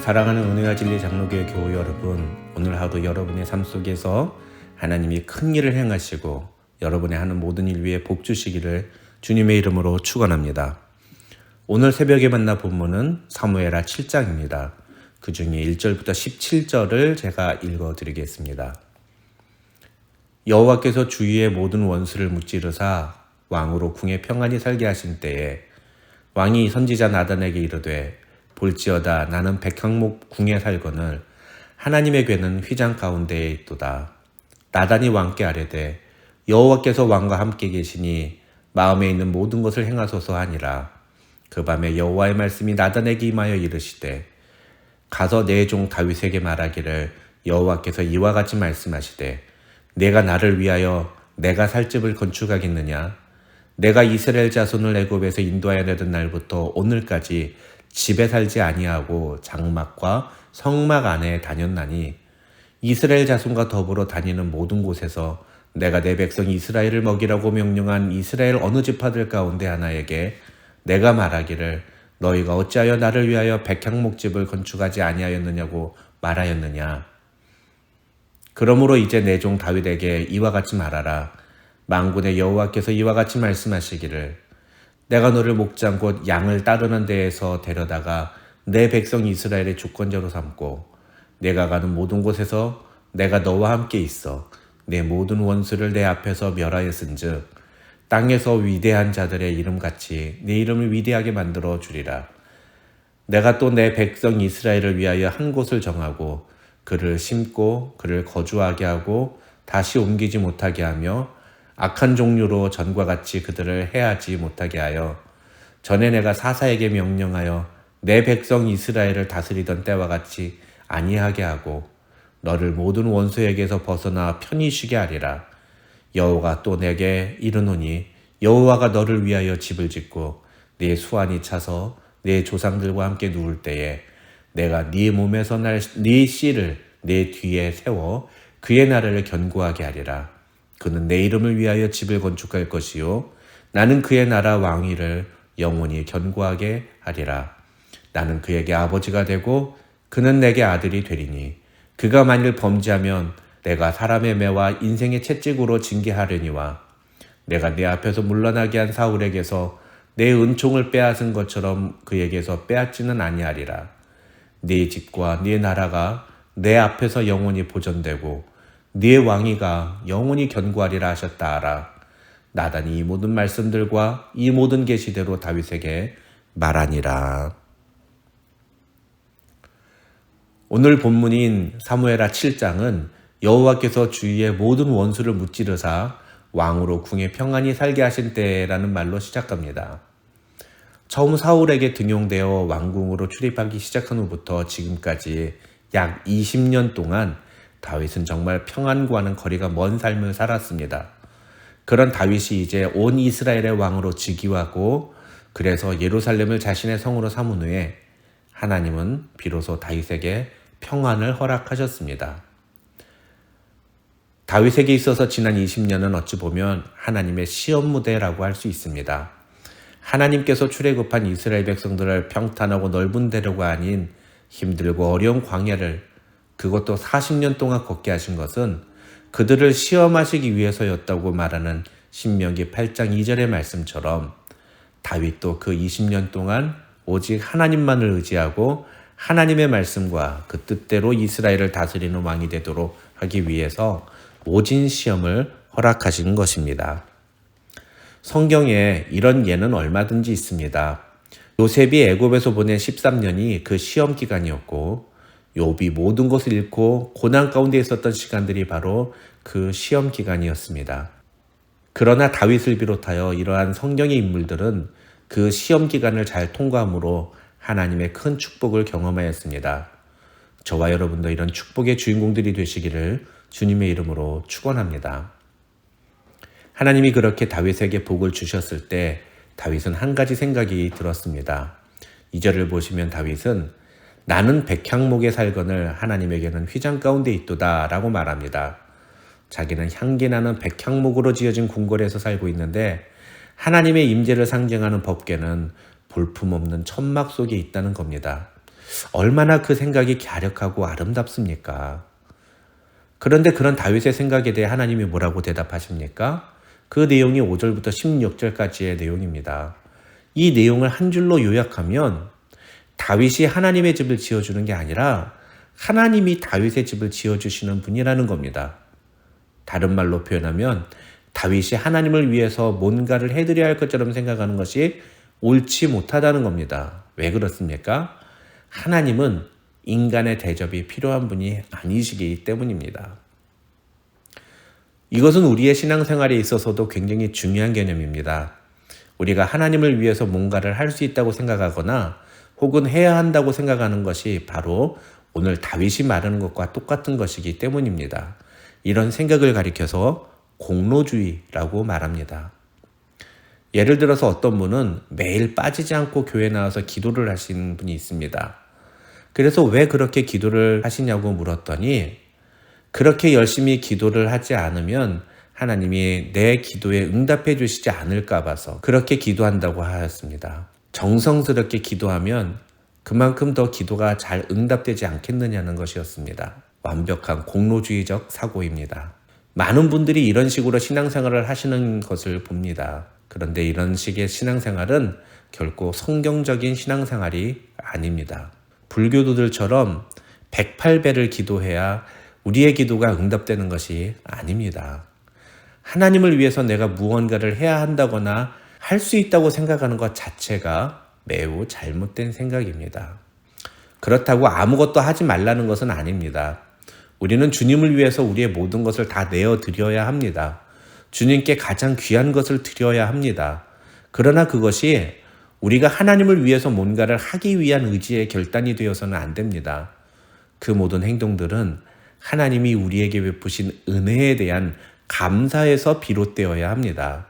사랑하는 은혜와 진리 장로교회 교우 여러분, 오늘 하루 여러분의 삶 속에서 하나님이 큰 일을 행하시고 여러분의 하는 모든 일 위에 복 주시기를 주님의 이름으로 축원합니다. 오늘 새벽에 만나 본문은 사무엘하 7장입니다. 그 중에 1절부터 17절을 제가 읽어드리겠습니다. 여호와께서 주위의 모든 원수를 무찌르사 왕으로 궁에 평안히 살게 하신 때에 왕이 선지자 나단에게 이르되 볼지어다 나는 백향목 궁에 살거늘 하나님의 궤는 휘장 가운데에 있도다. 나단이 왕께 아뢰되 여호와께서 왕과 함께 계시니 마음에 있는 모든 것을 행하소서 하니라. 그 밤에 여호와의 말씀이 나단에게 임하여 이르시되 가서 내 종 다윗에게 말하기를 여호와께서 이와 같이 말씀하시되 내가 나를 위하여 내가 살 집을 건축하겠느냐. 내가 이스라엘 자손을 애굽에서 인도하여 내던 날부터 오늘까지 집에 살지 아니하고 장막과 성막 안에 다녔나니 이스라엘 자손과 더불어 다니는 모든 곳에서 내가 내 백성 이스라엘을 먹이라고 명령한 이스라엘 어느 지파들 가운데 하나에게 내가 말하기를 너희가 어찌하여 나를 위하여 백향목집을 건축하지 아니하였느냐고 말하였느냐. 그러므로 이제 내 종 다윗에게 이와 같이 말하라. 만군의 여호와께서 이와 같이 말씀하시기를 내가 너를 목장 곧 양을 따르는 데에서 데려다가 내 백성 이스라엘의 주권자로 삼고 내가 가는 모든 곳에서 내가 너와 함께 있어 내 모든 원수를 내 앞에서 멸하였은즉 땅에서 위대한 자들의 이름같이 내 이름을 위대하게 만들어 주리라. 내가 또 내 백성 이스라엘을 위하여 한 곳을 정하고 그를 심고 그를 거주하게 하고 다시 옮기지 못하게 하며 악한 종류로 전과 같이 그들을 해하지 못하게 하여 전에 내가 사사에게 명령하여 내 백성 이스라엘을 다스리던 때와 같이 아니하게 하고 너를 모든 원수에게서 벗어나 편히 쉬게 하리라. 여호와가 또 내게 이르노니 여호와가 너를 위하여 집을 짓고 네 수완이 차서 네 조상들과 함께 누울 때에 내가 네 몸에서 날 네 씨를 네 뒤에 세워 그의 나라를 견고하게 하리라. 그는 내 이름을 위하여 집을 건축할 것이요 나는 그의 나라 왕위를 영원히 견고하게 하리라. 나는 그에게 아버지가 되고 그는 내게 아들이 되리니 그가 만일 범죄하면 내가 사람의 매와 인생의 채찍으로 징계하려니와 내가 내 앞에서 물러나게 한 사울에게서 내 은총을 빼앗은 것처럼 그에게서 빼앗지는 아니하리라. 네 집과 네 나라가 내 앞에서 영원히 보존되고 네 왕위가 영원히 견고하리라 하셨다 하라. 나단이 이 모든 말씀들과 이 모든 계시대로 다윗에게 말하니라. 오늘 본문인 사무엘하 7장은 여호와께서 주위의 모든 원수를 무찌르사 왕으로 궁에 평안히 살게 하신 때라는 말로 시작합니다. 처음 사울에게 등용되어 왕궁으로 출입하기 시작한 후부터 지금까지 약 20년 동안 다윗은 정말 평안과는 거리가 먼 삶을 살았습니다. 그런 다윗이 이제 온 이스라엘의 왕으로 즉위하고 그래서 예루살렘을 자신의 성으로 삼은 후에 하나님은 비로소 다윗에게 평안을 허락하셨습니다. 다윗에게 있어서 지난 20년은 어찌 보면 하나님의 시험 무대라고 할 수 있습니다. 하나님께서 출애굽한 이스라엘 백성들을 평탄하고 넓은 대로가 아닌 힘들고 어려운 광야를 그것도 40년 동안 걷게 하신 것은 그들을 시험하시기 위해서였다고 말하는 신명기 8장 2절의 말씀처럼 다윗도 그 20년 동안 오직 하나님만을 의지하고 하나님의 말씀과 그 뜻대로 이스라엘을 다스리는 왕이 되도록 하기 위해서 모진 시험을 허락하신 것입니다. 성경에 이런 예는 얼마든지 있습니다. 요셉이 애굽에서 보낸 13년이 그 시험 기간이었고 욥이 모든 것을 잃고 고난 가운데 있었던 시간들이 바로 그 시험 기간이었습니다. 그러나 다윗을 비롯하여 이러한 성경의 인물들은 그 시험 기간을 잘 통과함으로 하나님의 큰 축복을 경험하였습니다. 저와 여러분도 이런 축복의 주인공들이 되시기를 주님의 이름으로 축원합니다. 하나님이 그렇게 다윗에게 복을 주셨을 때 다윗은 한 가지 생각이 들었습니다. 2절을 보시면 다윗은 나는 백향목에 살거늘 하나님에게는 휘장 가운데 있도다 라고 말합니다. 자기는 향기나는 백향목으로 지어진 궁궐에서 살고 있는데 하나님의 임재를 상징하는 법궤는 볼품없는 천막 속에 있다는 겁니다. 얼마나 그 생각이 갸륵하고 아름답습니까? 그런데 그런 다윗의 생각에 대해 하나님이 뭐라고 대답하십니까? 그 내용이 5절부터 16절까지의 내용입니다. 이 내용을 한 줄로 요약하면 다윗이 하나님의 집을 지어주는 게 아니라 하나님이 다윗의 집을 지어주시는 분이라는 겁니다. 다른 말로 표현하면 다윗이 하나님을 위해서 뭔가를 해드려야 할 것처럼 생각하는 것이 옳지 못하다는 겁니다. 왜 그렇습니까? 하나님은 인간의 대접이 필요한 분이 아니시기 때문입니다. 이것은 우리의 신앙생활에 있어서도 굉장히 중요한 개념입니다. 우리가 하나님을 위해서 뭔가를 할 수 있다고 생각하거나 혹은 해야 한다고 생각하는 것이 바로 오늘 다윗이 말하는 것과 똑같은 것이기 때문입니다. 이런 생각을 가리켜서 공로주의라고 말합니다. 예를 들어서 어떤 분은 매일 빠지지 않고 교회에 나와서 기도를 하시는 분이 있습니다. 그래서 왜 그렇게 기도를 하시냐고 물었더니 그렇게 열심히 기도를 하지 않으면 하나님이 내 기도에 응답해 주시지 않을까 봐서 그렇게 기도한다고 하였습니다. 정성스럽게 기도하면 그만큼 더 기도가 잘 응답되지 않겠느냐는 것이었습니다. 완벽한 공로주의적 사고입니다. 많은 분들이 이런 식으로 신앙생활을 하시는 것을 봅니다. 그런데 이런 식의 신앙생활은 결코 성경적인 신앙생활이 아닙니다. 불교도들처럼 108배를 기도해야 우리의 기도가 응답되는 것이 아닙니다. 하나님을 위해서 내가 무언가를 해야 한다거나 할 수 있다고 생각하는 것 자체가 매우 잘못된 생각입니다. 그렇다고 아무것도 하지 말라는 것은 아닙니다. 우리는 주님을 위해서 우리의 모든 것을 다 내어드려야 합니다. 주님께 가장 귀한 것을 드려야 합니다. 그러나 그것이 우리가 하나님을 위해서 뭔가를 하기 위한 의지의 결단이 되어서는 안 됩니다. 그 모든 행동들은 하나님이 우리에게 베푸신 은혜에 대한 감사에서 비롯되어야 합니다.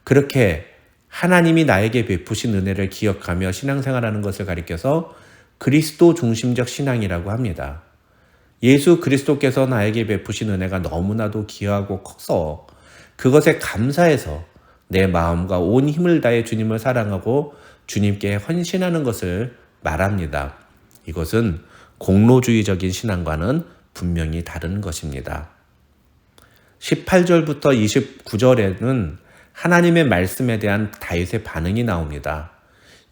그렇게 하나님이 나에게 베푸신 은혜를 기억하며 신앙생활하는 것을 가리켜서 그리스도 중심적 신앙이라고 합니다. 예수 그리스도께서 나에게 베푸신 은혜가 너무나도 귀하고 커서 그것에 감사해서 내 마음과 온 힘을 다해 주님을 사랑하고 주님께 헌신하는 것을 말합니다. 이것은 공로주의적인 신앙과는 분명히 다른 것입니다. 18절부터 29절에는 하나님의 말씀에 대한 다윗의 반응이 나옵니다.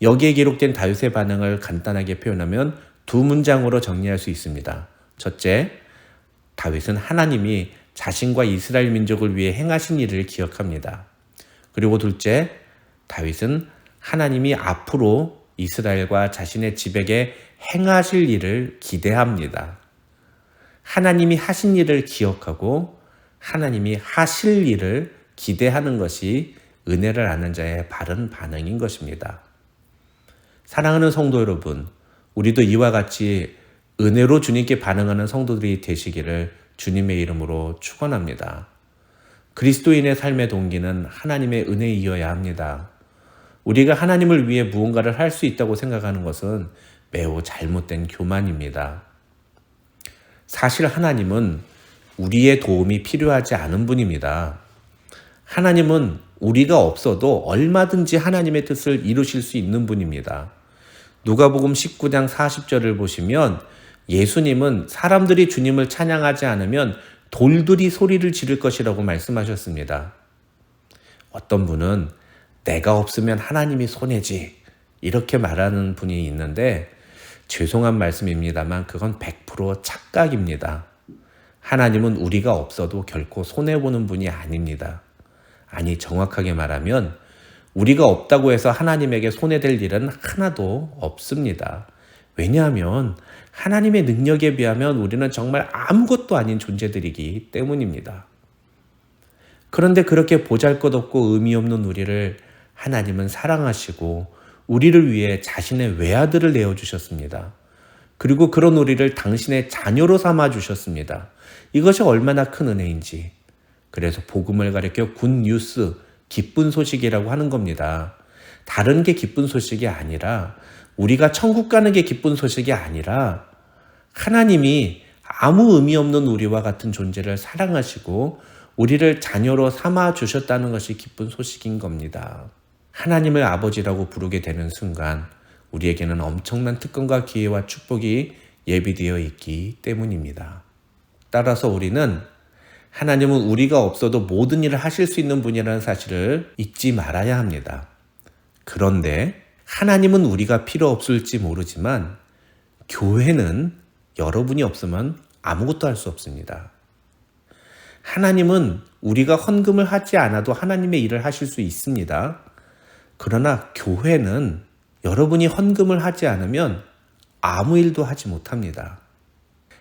여기에 기록된 다윗의 반응을 간단하게 표현하면 두 문장으로 정리할 수 있습니다. 첫째, 다윗은 하나님이 자신과 이스라엘 민족을 위해 행하신 일을 기억합니다. 그리고 둘째, 다윗은 하나님이 앞으로 이스라엘과 자신의 집에게 행하실 일을 기대합니다. 하나님이 하신 일을 기억하고 하나님이 하실 일을 기대하는 것이 은혜를 아는 자의 바른 반응인 것입니다. 사랑하는 성도 여러분, 우리도 이와 같이 은혜로 주님께 반응하는 성도들이 되시기를 주님의 이름으로 축원합니다. 그리스도인의 삶의 동기는 하나님의 은혜이어야 합니다. 우리가 하나님을 위해 무언가를 할 수 있다고 생각하는 것은 매우 잘못된 교만입니다. 사실 하나님은 우리의 도움이 필요하지 않은 분입니다. 하나님은 우리가 없어도 얼마든지 하나님의 뜻을 이루실 수 있는 분입니다. 누가복음 19장 40절을 보시면 예수님은 사람들이 주님을 찬양하지 않으면 돌들이 소리를 지를 것이라고 말씀하셨습니다. 어떤 분은 내가 없으면 하나님이 손해지 이렇게 말하는 분이 있는데 죄송한 말씀입니다만 그건 100% 착각입니다. 하나님은 우리가 없어도 결코 손해보는 분이 아닙니다. 아니, 정확하게 말하면 우리가 없다고 해서 하나님에게 손해될 일은 하나도 없습니다. 왜냐하면 하나님의 능력에 비하면 우리는 정말 아무것도 아닌 존재들이기 때문입니다. 그런데 그렇게 보잘것없고 의미 없는 우리를 하나님은 사랑하시고 우리를 위해 자신의 외아들을 내어주셨습니다. 그리고 그런 우리를 당신의 자녀로 삼아주셨습니다. 이것이 얼마나 큰 은혜인지. 그래서 복음을 가리켜 굿뉴스, 기쁜 소식이라고 하는 겁니다. 다른 게 기쁜 소식이 아니라 우리가 천국 가는 게 기쁜 소식이 아니라 하나님이 아무 의미 없는 우리와 같은 존재를 사랑하시고 우리를 자녀로 삼아주셨다는 것이 기쁜 소식인 겁니다. 하나님을 아버지라고 부르게 되는 순간 우리에게는 엄청난 특권과 기회와 축복이 예비되어 있기 때문입니다. 따라서 우리는 하나님은 우리가 없어도 모든 일을 하실 수 있는 분이라는 사실을 잊지 말아야 합니다. 그런데 하나님은 우리가 필요 없을지 모르지만 교회는 여러분이 없으면 아무것도 할 수 없습니다. 하나님은 우리가 헌금을 하지 않아도 하나님의 일을 하실 수 있습니다. 그러나 교회는 여러분이 헌금을 하지 않으면 아무 일도 하지 못합니다.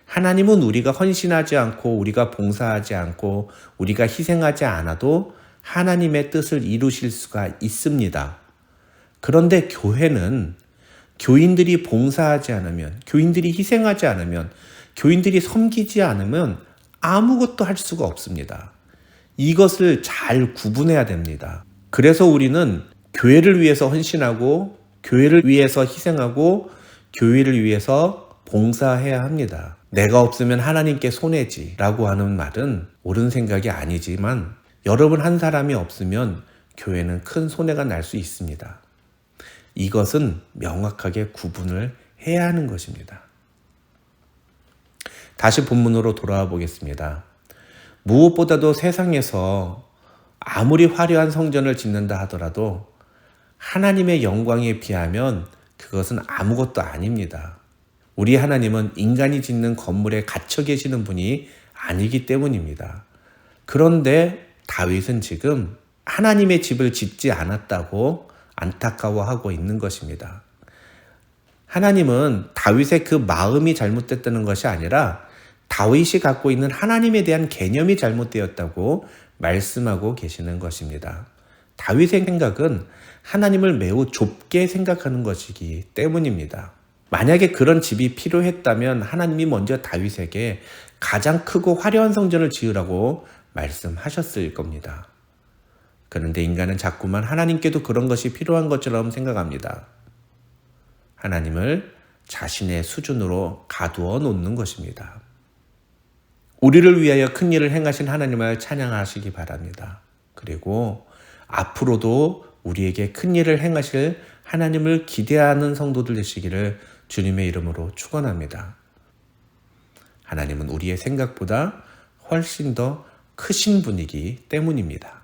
하나님은 우리가 헌신하지 않고 우리가 봉사하지 않고 우리가 희생하지 않아도 하나님의 뜻을 이루실 수가 있습니다. 그런데 교회는 교인들이 봉사하지 않으면, 교인들이 희생하지 않으면, 교인들이 섬기지 않으면 아무것도 할 수가 없습니다. 이것을 잘 구분해야 됩니다. 그래서 우리는 교회를 위해서 헌신하고 교회를 위해서 희생하고 교회를 위해서 봉사해야 합니다. 내가 없으면 하나님께 손해지 라고 하는 말은 옳은 생각이 아니지만 여러분 한 사람이 없으면 교회는 큰 손해가 날 수 있습니다. 이것은 명확하게 구분을 해야 하는 것입니다. 다시 본문으로 돌아와 보겠습니다. 무엇보다도 세상에서 아무리 화려한 성전을 짓는다 하더라도 하나님의 영광에 비하면 그것은 아무것도 아닙니다. 우리 하나님은 인간이 짓는 건물에 갇혀 계시는 분이 아니기 때문입니다. 그런데 다윗은 지금 하나님의 집을 짓지 않았다고 안타까워하고 있는 것입니다. 하나님은 다윗의 그 마음이 잘못됐다는 것이 아니라 다윗이 갖고 있는 하나님에 대한 개념이 잘못되었다고 말씀하고 계시는 것입니다. 다윗의 생각은 하나님을 매우 좁게 생각하는 것이기 때문입니다. 만약에 그런 집이 필요했다면 하나님이 먼저 다윗에게 가장 크고 화려한 성전을 지으라고 말씀하셨을 겁니다. 그런데 인간은 자꾸만 하나님께도 그런 것이 필요한 것처럼 생각합니다. 하나님을 자신의 수준으로 가두어 놓는 것입니다. 우리를 위하여 큰 일을 행하신 하나님을 찬양하시기 바랍니다. 그리고 앞으로도 우리에게 큰 일을 행하실 하나님을 기대하는 성도들 되시기를 주님의 이름으로 축원합니다. 하나님은 우리의 생각보다 훨씬 더 크신 분이기 때문입니다.